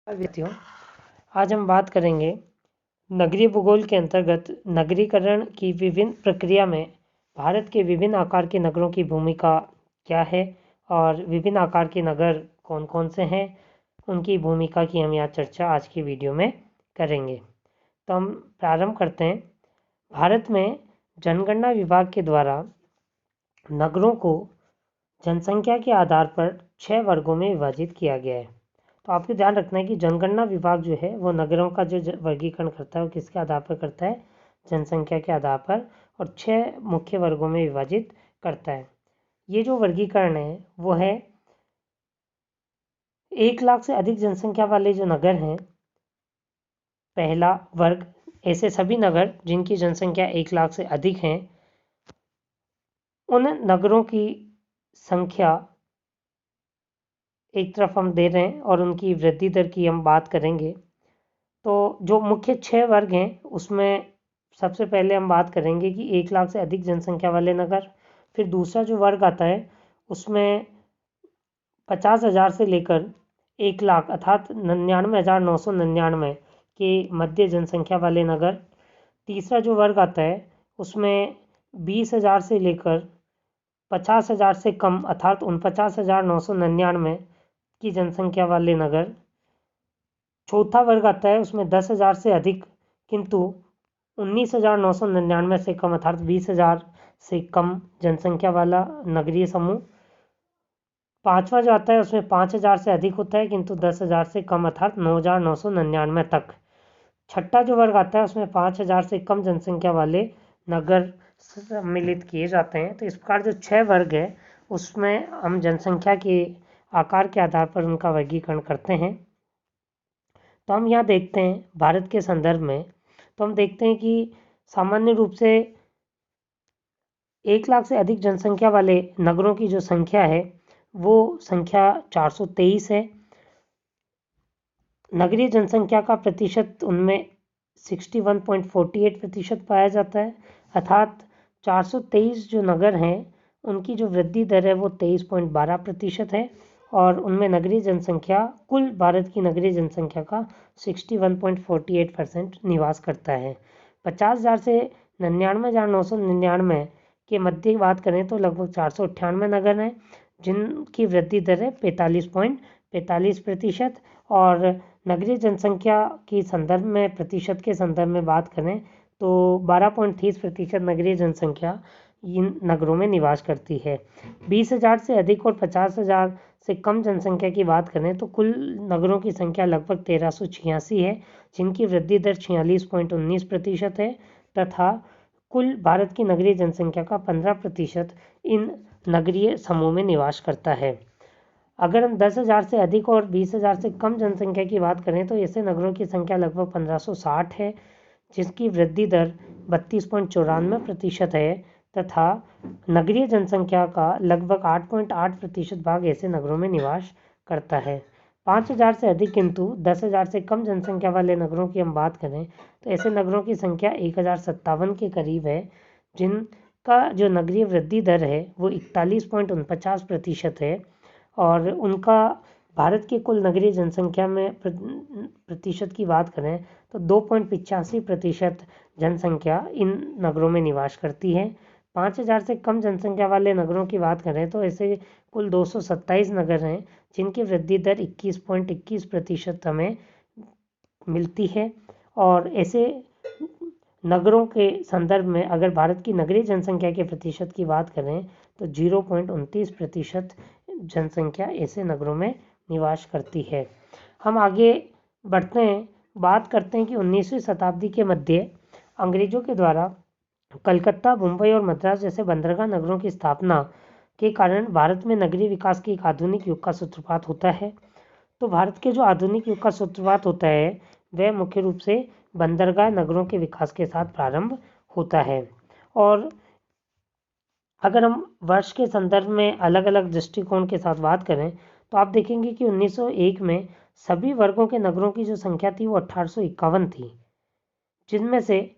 विद्यार्थियों, आज हम बात करेंगे नगरीय भूगोल के अंतर्गत नगरीकरण की विभिन्न प्रक्रिया में भारत के विभिन्न आकार के नगरों की भूमिका क्या है और विभिन्न आकार के नगर कौन कौन से हैं, उनकी भूमिका की हम यहाँ चर्चा आज की वीडियो में करेंगे। तो हम प्रारंभ करते हैं। भारत में जनगणना विभाग के द्वारा नगरों को जनसंख्या के आधार पर 6 वर्गों में विभाजित किया गया है। तो आपको ध्यान रखना है कि जनगणना विभाग जो है वो नगरों का जो वर्गीकरण करता है वो किसके आधार पर करता है, जनसंख्या के आधार पर, और 6 मुख्य वर्गों में विभाजित करता है। ये जो वर्गीकरण है वो है 1 लाख से अधिक जनसंख्या वाले जो नगर हैं, पहला वर्ग ऐसे सभी नगर जिनकी जनसंख्या 1 लाख से अधिक हैं, उन नगरों की संख्या एक तरफ हम दे रहे हैं और उनकी वृद्धि दर की हम बात करेंगे। तो जो मुख्य 6 वर्ग हैं उसमें सबसे पहले हम बात करेंगे कि 1 लाख से अधिक जनसंख्या वाले नगर। फिर दूसरा जो वर्ग आता है उसमें 50,000 से लेकर 1 लाख अर्थात 99,999 के मध्य जनसंख्या वाले नगर। तीसरा जो वर्ग आता है उसमें 20,000 से लेकर 50,000 से कम अर्थात 49,999 की जनसंख्या वाले नगर। चौथा वर्ग आता है उसमें 10,000 से अधिक किंतु 19,999 से कम अर्थात 20,000 से कम जनसंख्या वाला नगरीय समूह। पांचवा जो आता है उसमें 5,000 से अधिक होता है किंतु 10,000 से कम अर्थात 9,999 तक। छठा जो वर्ग आता है उसमें 5,000 से कम जनसंख्या वाले नगर सम्मिलित किए जाते हैं। तो इस प्रकार जो 6 वर्ग है उसमें हम जनसंख्या के आकार के आधार पर उनका वर्गीकरण करते हैं। तो हम यहाँ देखते हैं भारत के संदर्भ में, तो हम देखते हैं कि सामान्य रूप से 1 लाख से अधिक जनसंख्या वाले नगरों की जो संख्या है वो संख्या 423 है। नगरीय जनसंख्या का प्रतिशत उनमें 61.48% पाया जाता है, अर्थात 423 जो नगर हैं उनकी जो वृद्धि दर है वो 23.12% है और उनमें नगरीय जनसंख्या कुल भारत की नगरीय जनसंख्या का 61.48% निवास करता है। 50,000 से 99,999 के मध्य बात करें तो लगभग 498 नगर हैं जिनकी वृद्धि दर है 45.45%। और नगरीय जनसंख्या की संदर्भ में प्रतिशत के संदर्भ में बात करें तो 12.30% नगरीय जनसंख्या इन नगरों में निवास करती है। 20,000 से अधिक और 50,000 से कम जनसंख्या की बात करें तो कुल नगरों की संख्या लगभग 1386 है जिनकी वृद्धि दर 46.19% है तथा कुल भारत की नगरीय जनसंख्या का 15% इन नगरीय समूह में निवास करता है। अगर हम 10,000 से अधिक और 20,000 से कम जनसंख्या की बात करें तो ऐसे नगरों की संख्या लगभग 1560 है जिसकी वृद्धि दर 32.94% है तथा नगरीय जनसंख्या का लगभग 8.8% भाग ऐसे नगरों में निवास करता है। 5,000 से अधिक किंतु 10,000 से कम जनसंख्या वाले नगरों की हम बात करें तो ऐसे नगरों की संख्या 1,057 के करीब है जिनका जो नगरीय वृद्धि दर है वो 41.49% है और उनका भारत की कुल नगरीय जनसंख्या में प्रतिशत की बात करें तो 2.85% जनसंख्या इन नगरों में निवास करती है। 5,000 से कम जनसंख्या वाले नगरों की बात करें तो ऐसे कुल 227 नगर हैं जिनकी वृद्धि दर 21.21% हमें मिलती है। और ऐसे नगरों के संदर्भ में अगर भारत की नगरीय जनसंख्या के प्रतिशत की बात करें तो 0.29% जनसंख्या ऐसे नगरों में निवास करती है। हम आगे बढ़ते हैं, बात करते हैं कि 19वीं शताब्दी के मध्य अंग्रेजों के द्वारा कलकत्ता, मुंबई और मद्रास जैसे बंदरगाह नगरों की स्थापना के कारण भारत में नगरीय विकास के एक आधुनिक युग का सूत्रपात होता है। तो भारत के जो आधुनिक युग का सूत्रपात होता है वह मुख्य रूप से बंदरगाह नगरों के विकास के साथ प्रारंभ होता है। और अगर हम वर्ष के संदर्भ में अलग अलग दृष्टिकोण के साथ बात करें तो आप देखेंगे कि 1901 में सभी वर्गों के नगरों की जो संख्या थी वो 1851 थी, जिनमें से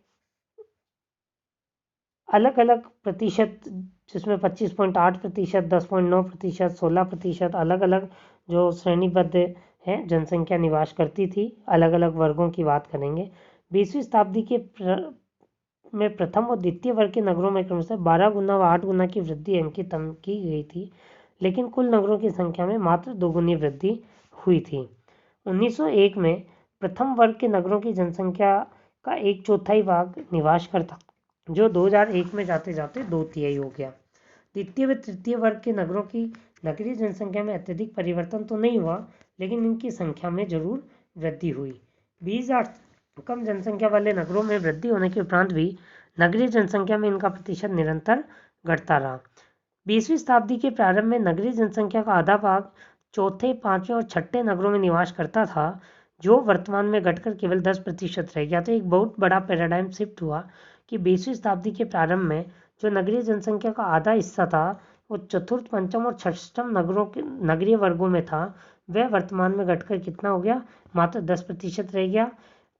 अलग अलग प्रतिशत जिसमें 25.8%, 10.9%, 16% अलग अलग जो श्रेणीबद्ध है जनसंख्या निवास करती थी। अलग अलग वर्गों की बात करेंगे। 20वीं शताब्दी के में प्रथम और द्वितीय वर्ग के नगरों में क्रमशः 12 गुना व 8 गुना की वृद्धि अंकित की गई थी, लेकिन कुल नगरों की संख्या में मात्र 2 गुनी वृद्धि हुई थी। 1901 में प्रथम वर्ग के नगरों की जनसंख्या का 1/4 भाग निवास करता, जो 2001 में जाते जाते 2/3 हो गया। द्वितीय व तृतीय वर्ग के नगरों की नगरीय जनसंख्या में अत्यधिक परिवर्तन तो नहीं हुआ, लेकिन इनकी संख्या में जरूर वृद्धि हुई। 20,000 कम जनसंख्या वाले नगरों में वृद्धि होने के उपरांत भी नगरीय जनसंख्या में इनका प्रतिशत निरंतर घटता रहा। 20वीं शताब्दी के प्रारंभ में नगरीय जनसंख्या का आधा भाग चौथे, पांचवें और छठे नगरों में निवास करता था, जो वर्तमान में घटकर केवल 10% रह गया। तो एक बहुत बड़ा पैराडाइम शिफ्ट हुआ कि 20वीं शताब्दी के प्रारंभ में जो नगरीय जनसंख्या का आधा हिस्सा था वो चतुर्थ, पंचम और षष्ठम नगरों के नगरीय वर्गों में था, वह वर्तमान में घटकर कितना हो गया, मात्र 10% रह गया।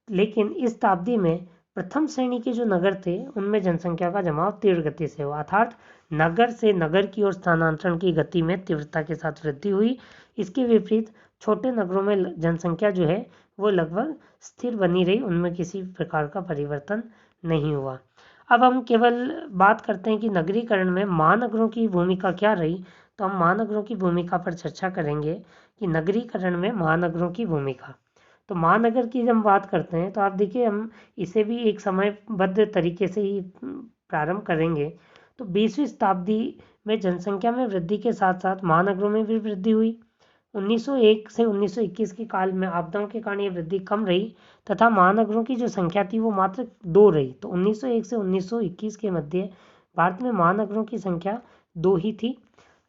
लेकिन इस शताब्दी में प्रथम श्रेणी के जो नगर थे उनमें जनसंख्या का जमाव तीव्र गति से हुआ, अर्थात नगर से नगर की ओर स्थानांतरण की गति में तीव्रता के साथ वृद्धि हुई। इसके विपरीत छोटे नगरों में जनसंख्या जो है वो लगभग स्थिर बनी रही, उनमें किसी प्रकार का परिवर्तन नहीं हुआ। अब हम केवल बात करते हैं कि नगरीकरण में महानगरों की भूमिका क्या रही, तो हम महानगरों की भूमिका पर चर्चा करेंगे कि नगरीकरण में महानगरों की भूमिका। तो महानगर की जब हम बात करते हैं तो आप देखिए हम इसे भी एक समयबद्ध तरीके से ही प्रारंभ करेंगे। तो 20वीं शताब्दी में जनसंख्या में वृद्धि के साथ साथ महानगरों में भी वृद्धि हुई। 1901 से 1921 के काल में आपदाओं के कारण ये वृद्धि कम रही तथा महानगरों की जो संख्या थी वो मात्र 2 रही। तो 1901 से 1921 के मध्य भारत में महानगरों की संख्या 2 ही थी,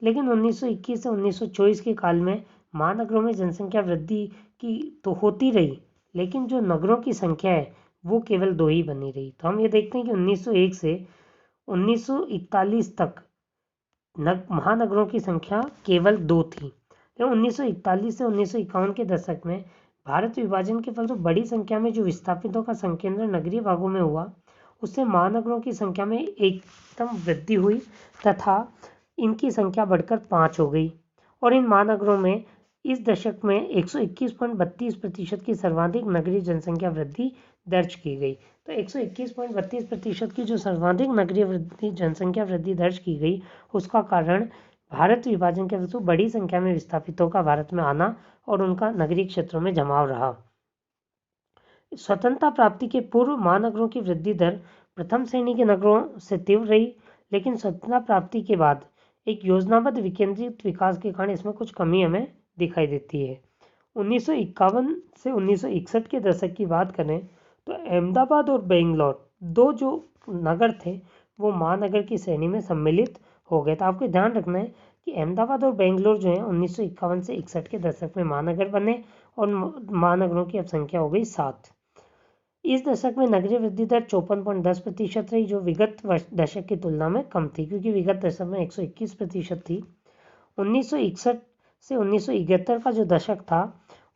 लेकिन 1921 से 1924 के काल में महानगरों में जनसंख्या वृद्धि की तो होती रही, लेकिन जो नगरों की संख्या है वो केवल 2 ही बनी रही। तो हम ये देखते हैं कि 1901 से 1941 तक महानगरों की संख्या केवल 2 थी। तो 1941 से 1951 के दशक में भारत विभाजन के फलस्वरूप बड़ी संख्या में जो विस्थापितों का संकेंद्रण नगरीय भागों में हुआ, उससे महानगरों की संख्या में एकदम वृद्धि हुई तथा इनकी संख्या बढ़कर 5 हो गई। और इन महानगरों में इस दशक में 121.32% की सर्वाधिक नगरीय जनसंख्या वृद्धि दर्ज की गई। तो 121.32% की जो सर्वाधिक नगरीय वृद्धि जनसंख्या वृद्धि दर्ज की गई, उसका कारण भारत विभाजन के वजह बड़ी संख्या में विस्थापितों का भारत में आना और उनका नगरीय क्षेत्रों में जमाव रहा। स्वतंत्रता प्राप्ति के पूर्व महानगरों की वृद्धि दर प्रथम श्रेणी के नगरों से तीव्र रही, लेकिन स्वतंत्रता प्राप्ति के बाद एक योजनाबद्ध विकेंद्रित विकास के कारण इसमें कुछ कमी हमें दिखाई देती है। 1951 से 1961 के दशक की बात करें तो अहमदाबाद और बेंगलोर दो जो नगर थे वो महानगर की श्रेणी में सम्मिलित हो गए। तो आपको ध्यान रखना है कि अहमदाबाद और बेंगलोर जो है 1951 से 61 के दशक में महानगर बने और महानगरों की अब संख्या हो गई 7। इस दशक में नगरीय वृद्धि दर 54.10% रही, जो विगत दशक की तुलना में कम थी, क्योंकि विगत दशक में 121% थी। 1961 से 1971 का जो दशक था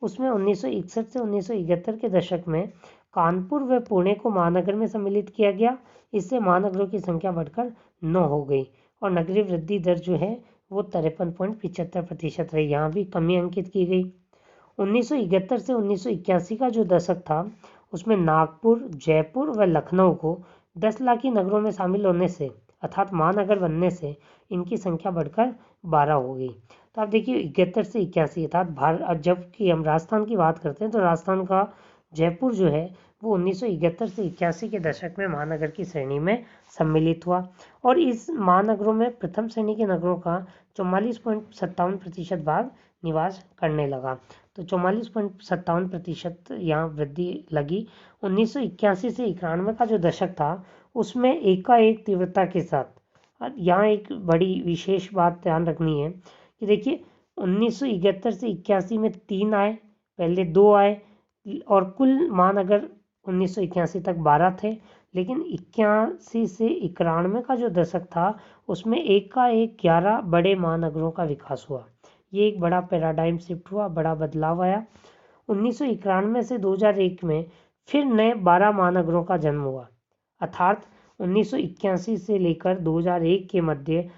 उसमें 1961 से 1971 के दशक में कानपुर व पुणे को महानगर में सम्मिलित किया गया। इससे महानगरों की संख्या बढ़कर 9 हो गई और नगरीय वृद्धि दर जो है वो 53.75% रही, यहाँ भी कमी अंकित की गई। 1971 से 1981 का जो दशक था उसमें नागपुर, जयपुर व लखनऊ को 10 लाख की नगरों में शामिल होने से अर्थात महानगर बनने से इनकी संख्या बढ़कर 12 हो गई। तो आप देखिए 71 से 81 अर्थात भारत, जबकि हम राजस्थान की बात करते हैं तो राजस्थान का जयपुर जो है वो 1971 से 81 के दशक में महानगर की श्रेणी में सम्मिलित हुआ और इस महानगरों में प्रथम श्रेणी के नगरों का 44.57% भाग निवास करने लगा। तो 44.57% यहाँ वृद्धि लगी। 1981 से 91 का जो दशक था उसमें एकाएक तीव्रता के साथ, यहाँ एक बड़ी विशेष बात ध्यान रखनी है कि देखिए 1971 से 81 में 3 आए, पहले 2 आए और कुल महानगर 1981 तक 12 थे, लेकिन 81 से 91 का जो दशक था उसमें एकाएक 11 बड़े महानगरों का विकास हुआ। ये एक बड़ा पैराडाइम शिफ्ट हुआ, बड़ा बदलाव आया। 1991 से 2001 में फिर नए 12 महानगरों का जन्म हुआ, अर्थात 1981 से लेकर 2001 के मध्य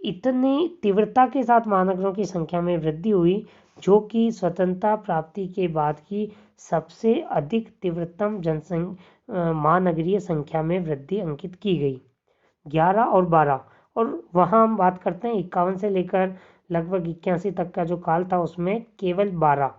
इतनी तीव्रता के साथ महानगरों की संख्या में वृद्धि हुई, जो कि स्वतंत्रता प्राप्ति के बाद की सबसे अधिक तीव्रतम महानगरीय संख्या में वृद्धि अंकित की गई। 11 और 12, और वहाँ हम बात करते हैं 51 से लेकर लगभग 81 तक का जो काल था उसमें केवल 12।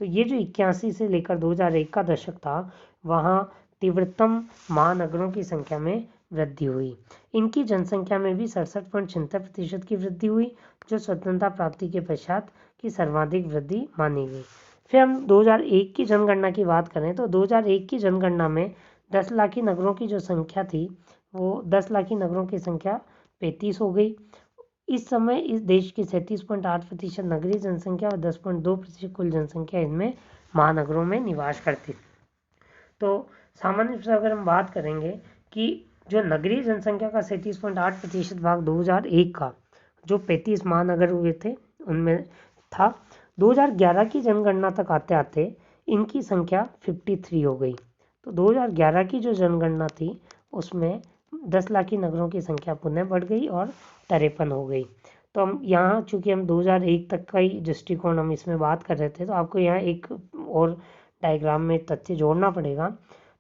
तो ये जो 81 से लेकर 2001 का दशक था, वहाँ तीव्रतम महानगरों की संख्या में वृद्धि हुई। इनकी जनसंख्या में भी 67.76% की वृद्धि हुई, जो स्वतंत्रता प्राप्ति के पश्चात की सर्वाधिक वृद्धि मानी गई। फिर हम 2001 की जनगणना की बात करें तो 2001 की जनगणना में 10 लाखी नगरों की जो संख्या थी, वो 10 लाखी नगरों की संख्या 35 हो गई। इस समय इस देश की 37.8% नगरीय जनसंख्या और 10.2% कुल जनसंख्या इनमें महानगरों में निवास करती। तो सामान्य रूप से अगर हम बात करेंगे कि जो नगरीय जनसंख्या का 37.8% भाग 2001 का, जो 35 महानगर हुए थे उनमें था, 2011 की जनगणना तक आते आते इनकी संख्या 53 हो गई। तो 2011 की जो जनगणना थी उसमें 10 लाखी नगरों की संख्या पुनः बढ़ गई और 53 हो गई। तो हम यहाँ चूँकि हम 2001 तक का ही दृष्टिकोण हम इसमें बात कर रहे थे, तो आपको यहाँ एक और डायग्राम में तथ्य जोड़ना पड़ेगा।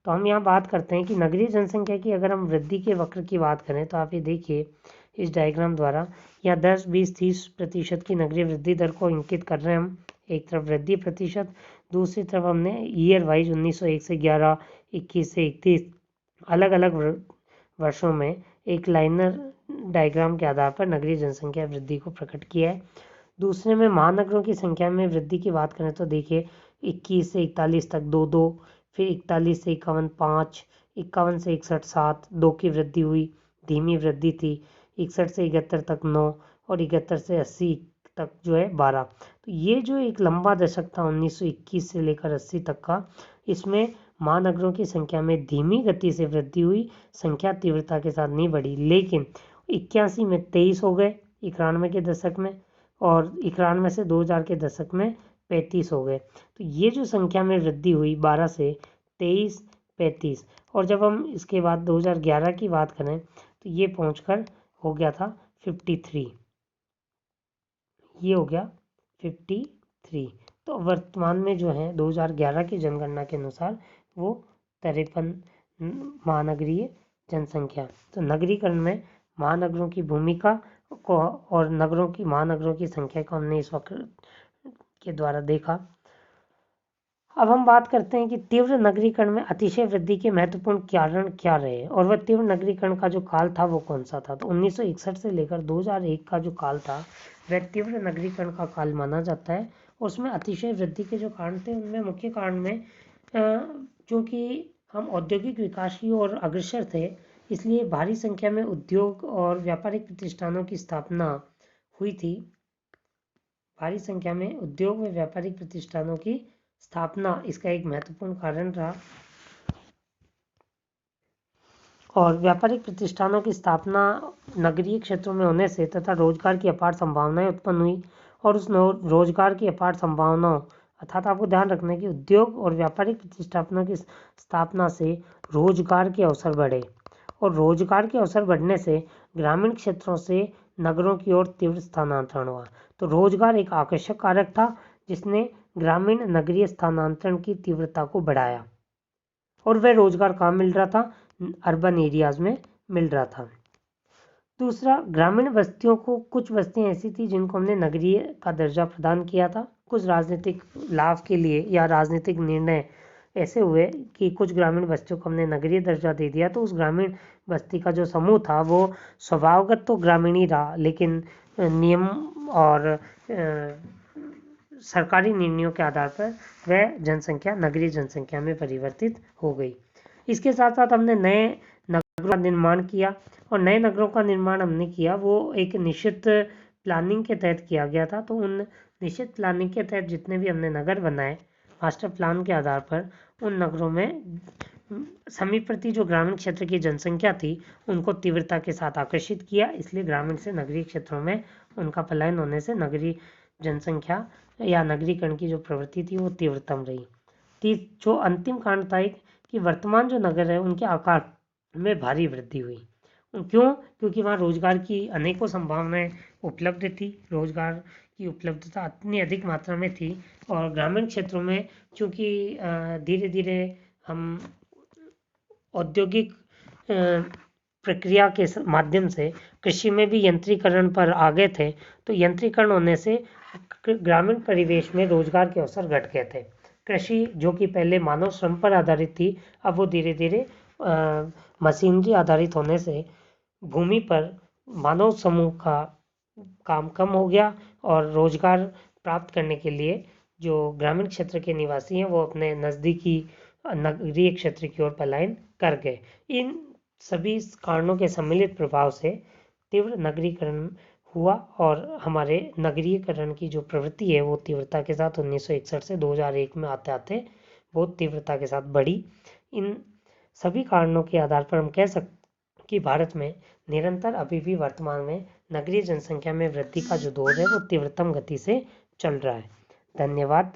तो हम यहाँ बात करते हैं कि नगरीय जनसंख्या की अगर हम वृद्धि के वक्र की बात करें तो आप ये देखिए इस डायग्राम द्वारा, यहाँ 10, 20, 30% की नगरीय वृद्धि दर को इंकित कर रहे हैं हम। एक तरफ वृद्धि प्रतिशत, दूसरी तरफ हमने ईयर वाइज 1901 से 11, 21 से 31 अलग अलग वर्षों में एक लाइनर डायग्राम के आधार पर नगरीय जनसंख्या वृद्धि को प्रकट किया है। दूसरे में महानगरों की संख्या में वृद्धि की बात करें तो देखिए 21 से 41 तक 2, फिर 41 से 51 5, 51 से 61 7, 2 की वृद्धि हुई, धीमी वृद्धि थी। 61 से 71 तक 9 और 71 से 80 तक जो है 12। तो ये जो एक लंबा दशक था 1921 से लेकर 80 तक का, इसमें महानगरों की संख्या में धीमी गति से वृद्धि हुई, संख्या तीव्रता के साथ नहीं बढ़ी। लेकिन 81 में 23 हो गए 91 के दशक में, और 91 से 2000 के दशक में 35 हो गए। तो ये जो संख्या में वृद्धि हुई 12 से 23, 35, और जब हम इसके बाद 2011 की बात करें तो ये पहुंचकर हो गया था 53। ये हो गया 53। तो वर्तमान में जो है 2011 की जनगणना के अनुसार वो 53 महानगरीय जनसंख्या। तो नगरीकरण में महानगरों की भूमिका को और महानगरों की संख्या को हमने इस वक्र के द्वारा देखा। अब हम बात करते हैं कि तीव्र नगरीकरण में अतिशय वृद्धि के महत्वपूर्ण कारण क्या रहे, और वह तीव्र नगरीकरण का जो काल था वो कौन सा था। तो 1961 से लेकर 2001 का जो काल था वह तीव्र नगरीकरण का काल माना जाता है। और उसमें अतिशय वृद्धि के जो कारण थे उनमें मुख्य कारण में जो कि हम औद्योगिक विकास की ओर अग्रसर थे, इसलिए भारी संख्या में उद्योग और व्यापारिक प्रतिष्ठानों की स्थापना हुई थी। भारी संख्या में उद्योग व व्यापारिक प्रतिष्ठानों की स्थापना इसका एक महत्वपूर्ण कारण रहा, और व्यापारिक प्रतिष्ठानों की स्थापना नगरीय क्षेत्रों में होने से तथा रोजगार की अपार संभावनाएं उत्पन्न हुई, और उस रोजगार की अपार संभावनाओं अर्थात आपको ध्यान रखना है कि उद्योग और व्यापारिक प्रतिष्ठानों की स्थापना से रोजगार के अवसर बढ़े, और रोजगार के अवसर बढ़ने से ग्रामीण क्षेत्रों से नगरों की ओर तीव्र स्थानांतरण हुआ। तो रोजगार एक आकर्षक कारक था जिसने ग्रामीण नगरीय स्थानांतरण की तीव्रता को बढ़ाया, और वह रोजगार कहाँ मिल रहा था, अर्बन एरियाज में मिल रहा था। दूसरा, ग्रामीण बस्तियों को, कुछ बस्तियां ऐसी थी जिनको हमने नगरीय का दर्जा प्रदान किया था। कुछ राजनीतिक लाभ के लिए या राजनीतिक निर्णय ऐसे हुए कि कुछ ग्रामीण बस्तियों को हमने नगरीय दर्जा दे दिया, तो उस ग्रामीण बस्ती का जो समूह था वो स्वभावगत तो ग्रामीण ही रहा, लेकिन नियम और सरकारी निर्णयों के आधार पर वह जनसंख्या नगरीय जनसंख्या में परिवर्तित हो गई। इसके साथ साथ हमने नए नगरों का निर्माण किया, और नए नगरों का निर्माण हमने किया वो एक निश्चित प्लानिंग के तहत किया गया था। तो उन निश्चित प्लानिंग के तहत जितने भी हमने नगर बनाए मास्टर प्लान के आधार पर, उन नगरों में समीपवर्ती जो ग्रामीण क्षेत्र की जनसंख्या थी उनको तीव्रता के साथ आकर्षित किया, इसलिए ग्रामीण से नगरीय क्षेत्रों में उनका पलायन होने से नगरीय जनसंख्या या नगरीकरण की जो प्रवृत्ति थी वो तीव्रतम रही। जो अंतिम कारण था कि वर्तमान जो नगर है उनके आकार में भारी वृद्धि हुई। क्यों? क्योंकि वहाँ रोजगार की अनेकों संभावनाएं उपलब्ध थी, रोजगार की उपलब्धता इतनी अधिक मात्रा में थी। और ग्रामीण क्षेत्रों में चूंकि धीरे धीरे हम औद्योगिक प्रक्रिया के माध्यम से कृषि में भी यंत्रीकरण पर आ गए थे, तो यंत्रीकरण होने से ग्रामीण परिवेश में रोजगार के अवसर घट गए थे। कृषि जो कि पहले मानव श्रम पर आधारित थी, अब वो धीरे धीरे मशीनरी आधारित होने से भूमि पर मानव समूह का काम कम हो गया और रोजगार प्राप्त करने के लिए जो ग्रामीण क्षेत्र के निवासी हैं वो अपने नज़दीकी नगरीय क्षेत्र की ओर पलायन कर गए। इन सभी कारणों के सम्मिलित प्रभाव से तीव्र नगरीकरण हुआ और हमारे नगरीकरण की जो प्रवृत्ति है वो तीव्रता के साथ 1961 से 2001 में आते आते बहुत तीव्रता के साथ बढ़ी। इन सभी कारणों के आधार पर हम कह सकते कि भारत में निरंतर अभी भी वर्तमान में नगरीय जनसंख्या में वृद्धि का जो दौर है वो तीव्रतम गति से चल रहा है। धन्यवाद।